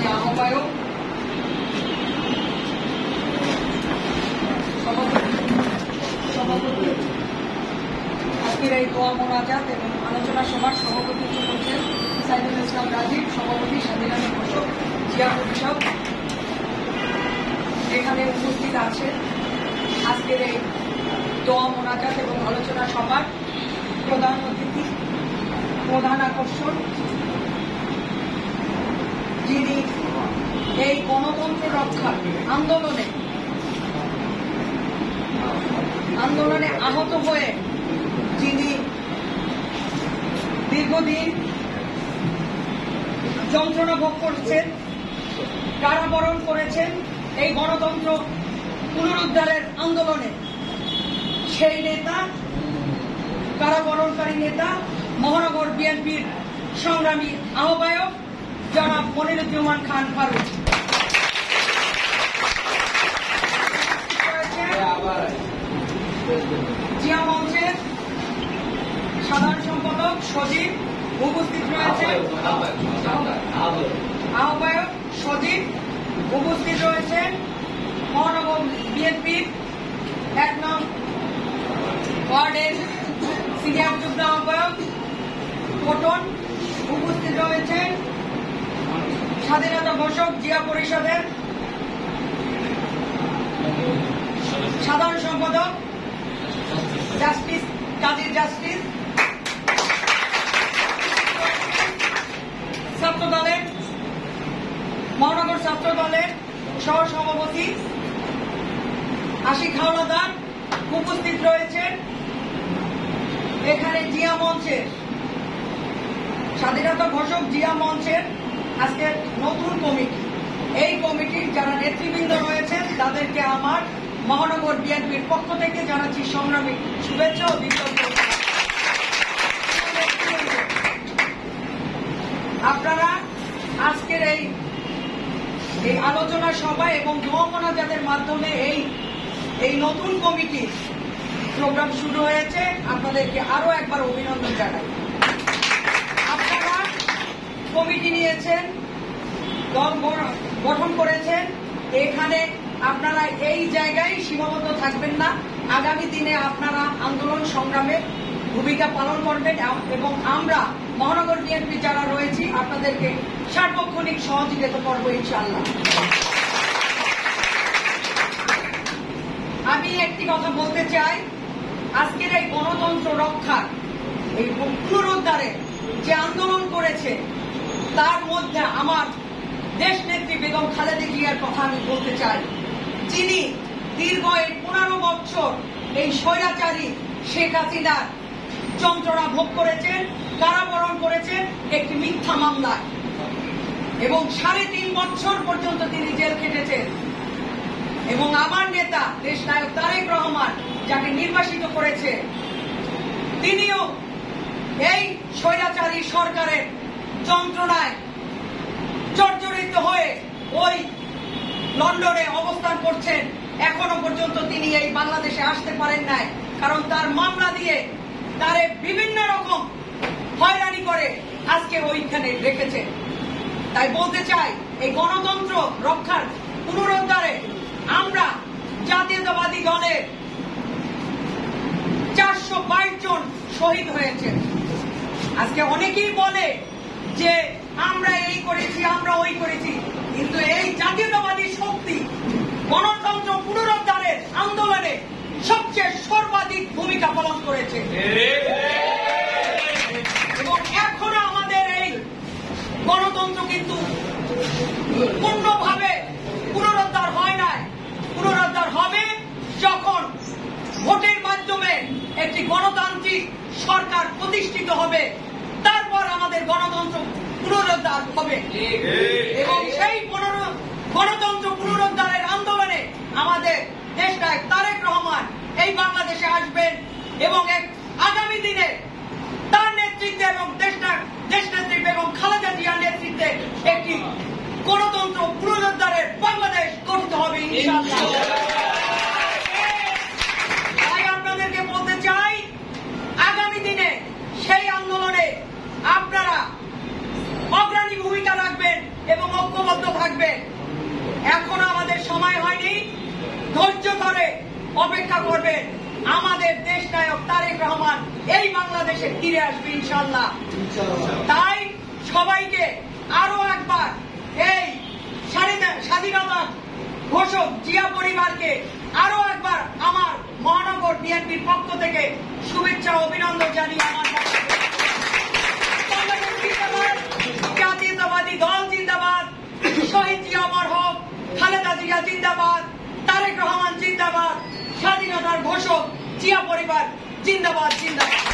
সম্মানীয় আহ্বায়ক, সভাপতি, আজকের এই দোয়া মোনাজাত এবং আলোচনা সভার সভাপতিত্ব করছেন সাইদুল ইসলাম রাজীব, সভাপতি স্বাধীনতা ঘোষক, জিয়া পরিষদ। এখানে উপস্থিত আছে আজকের এই দোয়া মোনাজাত এবং আলোচনা সভার প্রধান অতিথি, প্রধান আকর্ষণ, যিনি এই গণতন্ত্র রক্ষার আন্দোলনে আহত হয়ে যিনি দীর্ঘদিন যন্ত্রণা ভোগ করেছেন, কারাবরণ করেছেন এই গণতন্ত্র পুনরুদ্ধারের আন্দোলনে, সেই নেতা, কারাবরণকারী নেতা, মহানগর বিএনপির সংগ্রামী আহ্বায়ক জনাব মনিরুজ্জামান খান ফারুক। জিয়া মঞ্চের সাধারণ সম্পাদক সজীব উপস্থিত রয়েছেন, আহ্বায়ক সজীব উপস্থিত রয়েছেন, মহানগর বিএনপির ১ নং ওয়ার্ডের সিনিয়র যুগ্ম আহ্বায়ক পটন উপস্থিত রয়েছেন, স্বাধীনতা ঘোষক জিয়া পরিষদের সাধারণ সম্পাদক জাস্টিস কাজী জাস্টিস, ছাত্র দলের মহানগর ছাত্র দলের সহ সভাপতি আশিক হাওলাদার উপস্থিত রয়েছেন। এখানে জিয়া মঞ্চের স্বাধীনতা ঘোষক জিয়া মঞ্চের আজকে নতুন কমিটি, এই কমিটির যারা নেতৃবৃন্দ রয়েছেন তাদেরকে আমার মহানগর বিএনপির পক্ষ থেকে জানাচ্ছি সংগ্রামী শুভেচ্ছা ও কৃতজ্ঞতা। আপনারা আজকের এই আলোচনা সভা এবং দোয়া মোনাজাতের মাধ্যমে এই নতুন কমিটির প্রোগ্রাম শুরু হয়েছে, আপনাদেরকে আরো একবার অভিনন্দন জানাই। আপনারা কমিটি নিয়েছেন, দল গঠন করেছেন, এখানে আপনারা এই জায়গায় সীমাবদ্ধ থাকবেন না, আগামী দিনে আপনারা আন্দোলন সংগ্রামে ভূমিকা পালন করবেন এবং আমরা মহানগর বিএনপি যারা রয়েছি আপনাদেরকে সার্বক্ষণিক সহযোগিতা করবো ইনশাআল্লাহ। আমি একটি কথা বলতে চাই, আজকের এই গণতন্ত্র রক্ষার এই পুনরুদ্ধারে যে আন্দোলন করেছে তার মধ্যে আমার দেশ নেত্রী বেগম খালেদা জিয়ার কথা আমি বলতে চাই, যিনি দীর্ঘ এই 15 বছর এই স্বৈরাচারী শেখ হাসিনার যন্ত্রণা ভোগ করেছেন, কারাবরণ করেছেন একটি মিথ্যা মামলায় এবং 3.5 বছর পর্যন্ত তিনি জেল খেটেছেন। এবং আমার নেতা দেশ নায়ক তারেক রহমান যাকে নির্বাসিত করেছে, তিনিও এই স্বৈরাচারী সরকারের যন্ত্রণায় জর্জরিত হয়ে ওই লন্ডনে অবস্থান করছেন। এখনো পর্যন্ত তিনি এই বাংলাদেশে আসতে পারেন নাই, কারণ তার মামলা দিয়ে তারে বিভিন্ন রকম হয়রানি করে আজকে ওইখানে রেখেছে। তাই বলতে চাই, এই গণতন্ত্র রক্ষার পুনরুদ্ধারে আমরা জাতীয়তাবাদী দলের 422 জন শহীদ হয়েছে। আজকে অনেকেই বলে যে আমরা এই করেছি, আমরা ওই করেছি, কিন্তু এই জাতীয়তাবাদী শক্তি গণতন্ত্র পুনরুদ্ধারের আন্দোলনে সবচেয়ে সর্বাধিক ভূমিকা পালন করেছে এবং এখনো আমাদের এই গণতন্ত্র কিন্তু পূর্ণভাবে পুনরুদ্ধার হয় নাই। পুনরুদ্ধার হবে যখন ভোটের মাধ্যমে একটি গণতান্ত্রিক সরকার প্রতিষ্ঠিত হবে, তারপর আমাদের গণতন্ত্র পুনরুদ্ধার হবে এবং সেই গণতন্ত্র পুনরুদ্ধারের আন্দোলনে আমাদের দেশ নায়ক তারেক রহমান এই বাংলাদেশে আসবেন এবং আগামী দিনে তার নেতৃত্বে এবং দেশনেত্রী বেগম খালেদা জিয়ার নেতৃত্বে একটি গণতন্ত্র পুনরুদ্ধারের বাংলাদেশ গঠিত হবে ইনশাআল্লাহ। তাই আপনাদেরকে বলতে চাই, আগামী দিনে সেই আন্দোলনে আপনারা অগ্রণী ভূমিকা রাখবেন এবং ঐক্যবদ্ধ করবে আমাদের দেশ নায়ক তারেক রহমান এই বাংলাদেশে ফিরে আসবে ইনশাআল্লাহ। তাই সবাইকে আরো একবার এই স্বাধীনতা ঘোষক জিয়া পরিবারকে আরো একবার আমার মহানগর বিএনপির পক্ষ থেকে শুভেচ্ছা অভিনন্দন জানিয়ে আমার জাতীয়তাবাদী দল জিন্দাবাদ, শহীদ জিয়া অমর হোক, খালেদা জিয়া জিন্দাবাদ, তারেক রহমান জিন্দাবাদ, স্বাধীনতার ঘোষক জিয়া পরিবার জিন্দাবাদ জিন্দাবাদ।